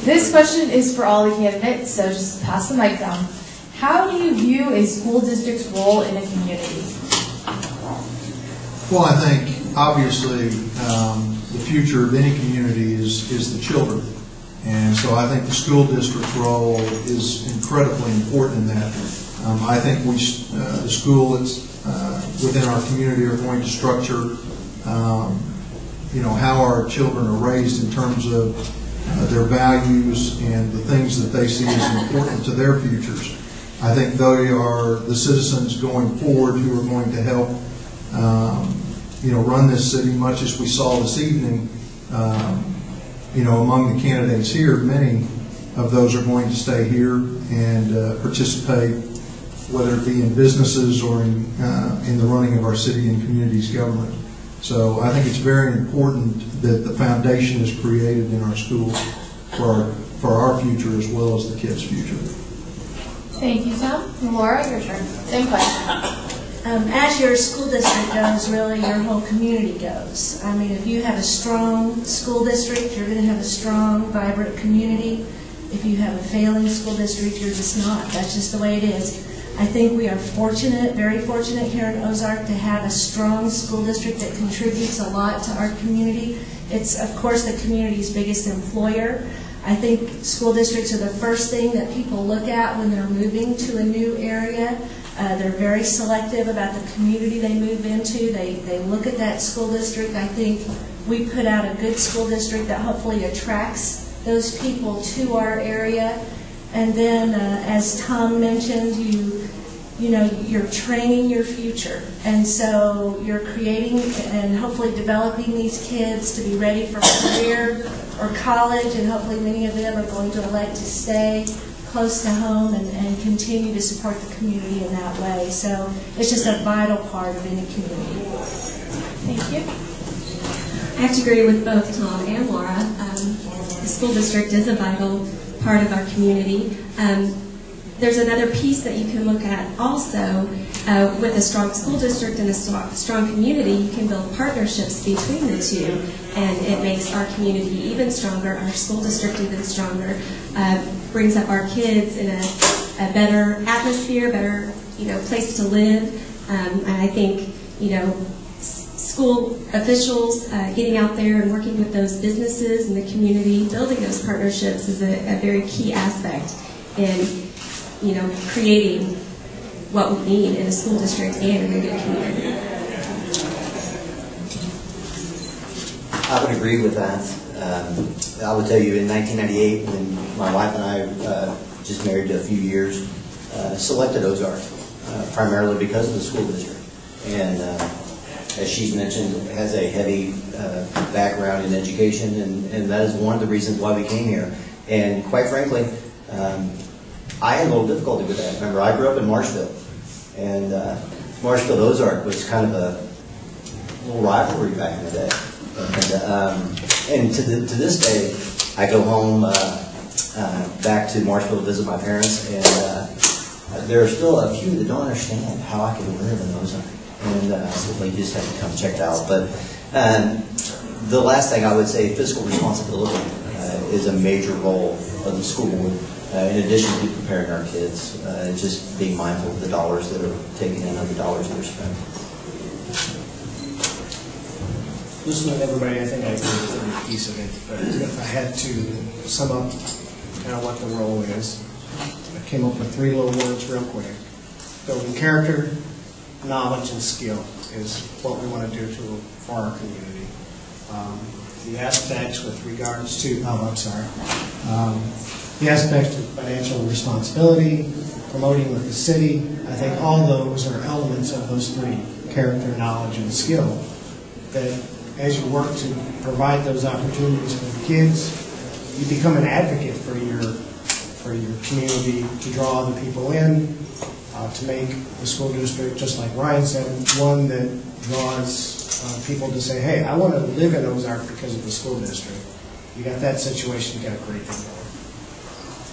This question is for all the candidates, so just pass the mic down. How do you view a school district's role in a community? Well, I think obviously the future of any community is the children. And so I think the school district's role is incredibly important in that. I think the school within our community are going to structure how our children are raised in terms of their values and the things that they see as important to their futures. I think they are the citizens going forward who are going to help run this city, much as we saw this evening. Among the candidates here, many of those are going to stay here and participate, whether it be in businesses or in the running of our city and community's government. So I think it's very important that the foundation is created in our schools for our future as well as the kids' future. Thank you, Tom. Laura, your turn. Same question. As your school district goes, really your whole community goes. I mean, if you have a strong school district, you're going to have a strong, vibrant community. If you have a failing school district, you're just not. That's just the way it is. I think we are fortunate, very fortunate here in Ozark to have a strong school district that contributes a lot to our community. It's, of course, the community's biggest employer. I think school districts are the first thing that people look at when they're moving to a new area. They're very selective about the community they move into. They look at that school district. I think we put out a good school district that hopefully attracts those people to our area. And then, as Tom mentioned, you're training your future. And so you're creating and hopefully developing these kids to be ready for career or college, and hopefully many of them are going to elect to stay close to home and continue to support the community in that way. So it's just a vital part of any community. Thank you. I have to agree with both Tom and Laura. The school district is a vital part of our community. There's another piece that you can look at also. With a strong school district and a strong community, you can build partnerships between the two, and it makes our community even stronger, our school district even stronger, brings up our kids in a better atmosphere, better place to live. And I think school officials getting out there and working with those businesses in the community, building those partnerships is a very key aspect in creating what we need in a school district and in a good community. I would agree with that. I would tell you in 1998, when my wife and I just married a few years, selected Ozark primarily because of the school district. And as she's mentioned, has a heavy background in education, and that is one of the reasons why we came here. And quite frankly, I had a little difficulty with that. Remember, I grew up in Marshfield, and Marshfield-Ozark was kind of a little rivalry back in the day. And to this day, I go home back to Marshfield to visit my parents, and there are still a few that don't understand how I can live in Ozark. And so you just have to come check it out. But the last thing I would say, fiscal responsibility is a major role of the school. In addition to preparing our kids, just being mindful of the dollars that are taken in and the dollars that are spent. Listening to everybody, I think I agree with every piece of it. But if I had to sum up what the role is, I came up with 3 little words real quick. Building character, knowledge, and skill is what we want to do for our community. The aspects with regards to, the aspects of financial responsibility, promoting with the city, I think all those are elements of those 3, character, knowledge, and skill, that as you work to provide those opportunities for the kids, you become an advocate for your community, to draw other people in, to make the school district, just like Ryan said, one that draws people to say, hey, I want to live in Ozark because of the school district. You got that situation, you got a great thing going.